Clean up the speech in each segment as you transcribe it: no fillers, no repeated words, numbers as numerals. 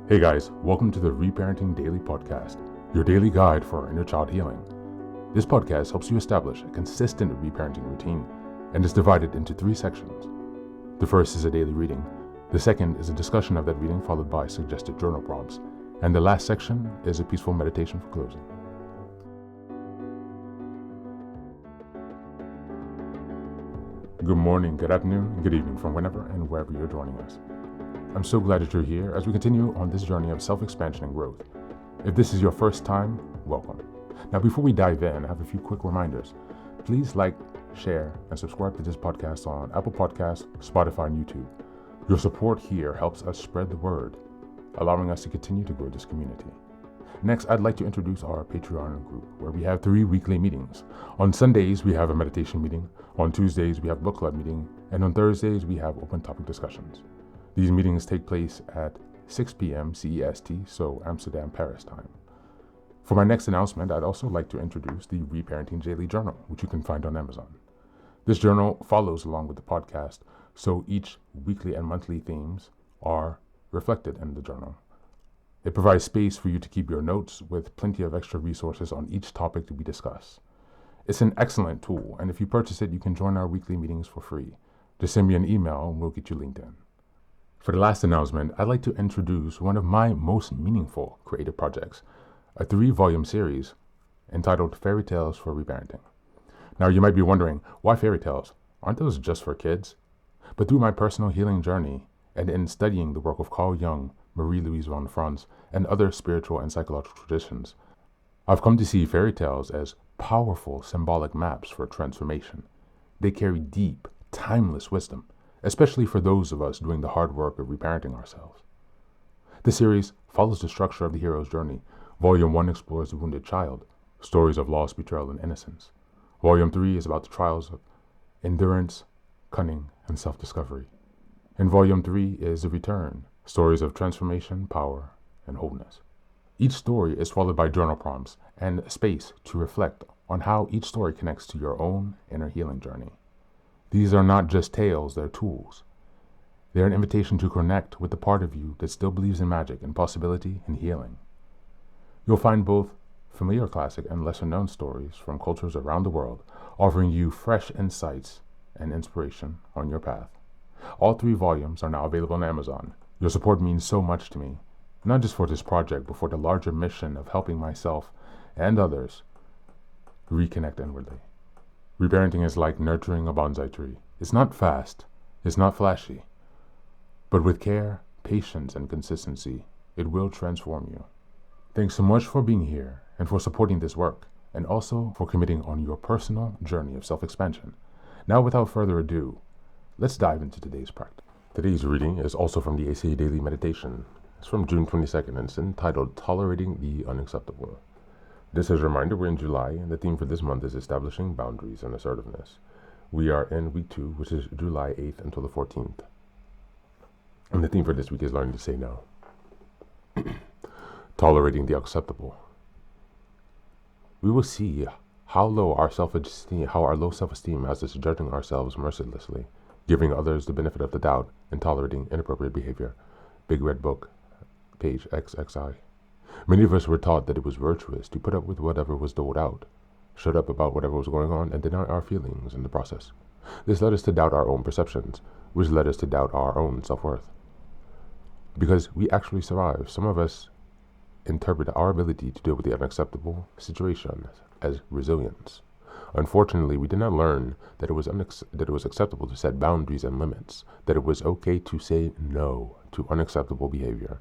Hey guys, welcome to the Reparenting Daily podcast, your daily guide for inner child healing. This podcast helps you establish a consistent reparenting routine and is divided into 3 sections. The first is a daily reading, the second is a discussion of that reading followed by suggested journal prompts, and the last section is a peaceful meditation for closing. Good morning, good afternoon, and good evening from whenever and wherever you're joining us. I'm so glad that you're here as we continue on this journey of self-expansion and growth. If this is your first time, welcome. Now, before we dive in, I have a few quick reminders. Please like, share, and subscribe to this podcast on Apple Podcasts, Spotify, and YouTube. Your support here helps us spread the word, allowing us to continue to grow this community. Next, I'd like to introduce our Patreon group, where we have 3 weekly meetings. On Sundays, we have a meditation meeting. On Tuesdays, we have book club meeting. And on Thursdays, we have open topic discussions. These meetings take place at 6 p.m. CEST, so Amsterdam, Paris time. For my next announcement, I'd also like to introduce the Reparenting Daily journal, which you can find on Amazon. This journal follows along with the podcast, so each weekly and monthly themes are reflected in the journal. It provides space for you to keep your notes with plenty of extra resources on each topic that we discuss. It's an excellent tool, and if you purchase it, you can join our weekly meetings for free. Just send me an email and we'll get you linked in. For the last announcement, I'd like to introduce one of my most meaningful creative projects, a 3-volume series entitled Fairy Tales for Reparenting. Now, you might be wondering, why fairy tales? Aren't those just for kids? But through my personal healing journey and in studying the work of Carl Jung, Marie-Louise von Franz, and other spiritual and psychological traditions, I've come to see fairy tales as powerful symbolic maps for transformation. They carry deep, timeless wisdom, especially for those of us doing the hard work of reparenting ourselves. The series follows the structure of the hero's journey. Volume 1 explores the wounded child, stories of loss, betrayal, and innocence. Volume 3 is about the trials of endurance, cunning, and self-discovery. And Volume 3 is the return, stories of transformation, power, and wholeness. Each story is followed by journal prompts and space to reflect on how each story connects to your own inner healing journey. These are not just tales, they're tools. They're an invitation to connect with the part of you that still believes in magic and possibility and healing. You'll find both familiar classic and lesser-known stories from cultures around the world, offering you fresh insights and inspiration on your path. All 3 volumes are now available on Amazon. Your support means so much to me, not just for this project, but for the larger mission of helping myself and others reconnect inwardly. Reparenting is like nurturing a bonsai tree. It's not fast, it's not flashy, but with care, patience, and consistency, it will transform you. Thanks so much for being here and for supporting this work, and also for committing on your personal journey of self-expansion. Now, without further ado, let's dive into today's practice. Today's reading is also from the ACA Daily Meditation. It's from June 22nd and it's entitled Tolerating the Unacceptable. This is a reminder we're in July, and the theme for this month is establishing boundaries and assertiveness. We are in week 2, which is July 8th until the 14th. And the theme for this week is learning to say no. Tolerating the acceptable. We will see how our low self-esteem has us judging ourselves mercilessly, giving others the benefit of the doubt, and tolerating inappropriate behavior. Big Red Book, page XXI. Many of us were taught that it was virtuous to put up with whatever was doled out, shut up about whatever was going on, and deny our feelings in the process. This led us to doubt our own perceptions, which led us to doubt our own self-worth. Because we actually survive, some of us interpret our ability to deal with the unacceptable situations as resilience. Unfortunately, we did not learn that it was acceptable to set boundaries and limits, that it was okay to say no to unacceptable behavior.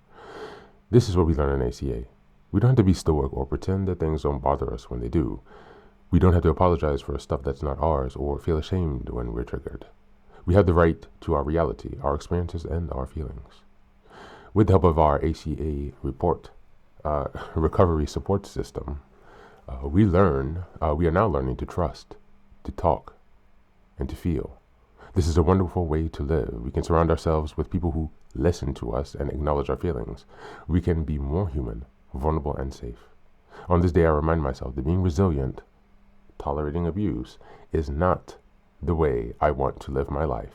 This is what we learn in ACA. We don't have to be stoic or pretend that things don't bother us when they do. We don't have to apologize for stuff that's not ours or feel ashamed when we're triggered. We have the right to our reality, our experiences, and our feelings. With the help of our ACA recovery support system, we are now learning to trust, to talk, and to feel. This is a wonderful way to live. We can surround ourselves with people who listen to us and acknowledge our feelings. We can be more human, vulnerable, and safe. On this day, I remind myself that being resilient, tolerating abuse, is not the way I want to live my life.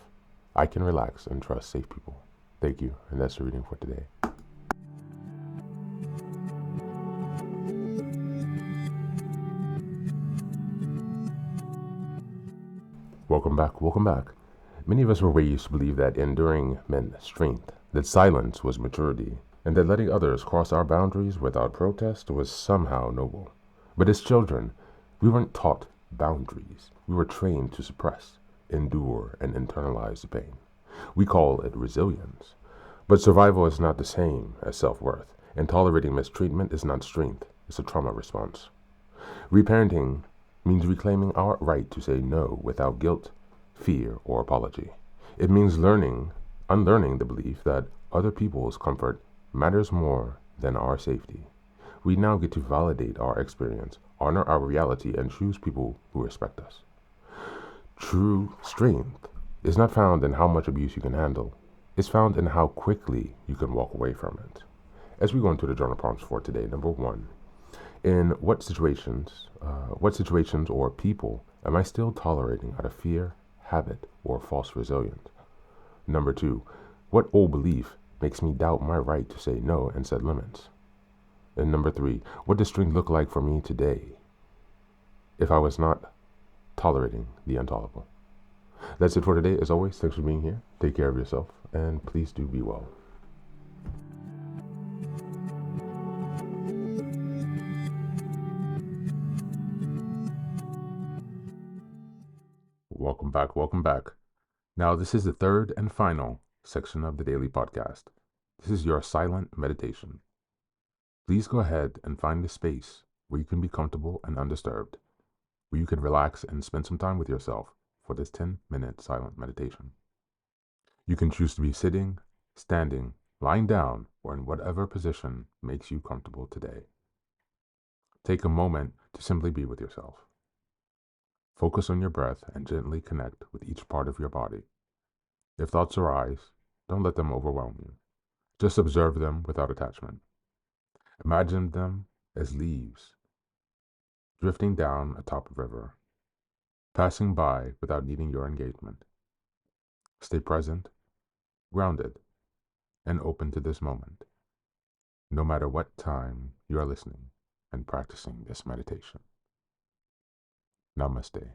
I can relax and trust safe people. Thank you, and that's the reading for today. Welcome back, welcome back. Many of us were raised to believe that enduring meant strength, that silence was maturity, and that letting others cross our boundaries without protest was somehow noble. But as children, we weren't taught boundaries. We were trained to suppress, endure, and internalize the pain. We call it resilience. But survival is not the same as self-worth, and tolerating mistreatment is not strength, it's a trauma response. Reparenting means reclaiming our right to say no without guilt, fear, or apology. It means unlearning the belief that other people's comfort matters more than our safety. We now get to validate our experience, honor our reality, and choose people who respect us. True strength is not found in how much abuse you can handle. It's found in how quickly you can walk away from it. As we go into the journal prompts for today, number one, in what situations or people am I still tolerating out of fear, habit, or false resilience? Number two, what old belief makes me doubt my right to say no and set limits? And number three, what does strength look like for me today if I was not tolerating the intolerable? That's it for today. As always, thanks for being here. Take care of yourself, and please do be well. Welcome back, welcome back. Now, this is the third and final section of the daily podcast. This is your silent meditation. Please go ahead and find a space where you can be comfortable and undisturbed, where you can relax and spend some time with yourself for this 10-minute silent meditation. You can choose to be sitting, standing, lying down, or in whatever position makes you comfortable today. Take a moment to simply be with yourself. Focus on your breath and gently connect with each part of your body. If thoughts arise, don't let them overwhelm you. Just observe them without attachment. Imagine them as leaves drifting down atop a river, passing by without needing your engagement. Stay present, grounded, and open to this moment, no matter what time you are listening and practicing this meditation. Namaste.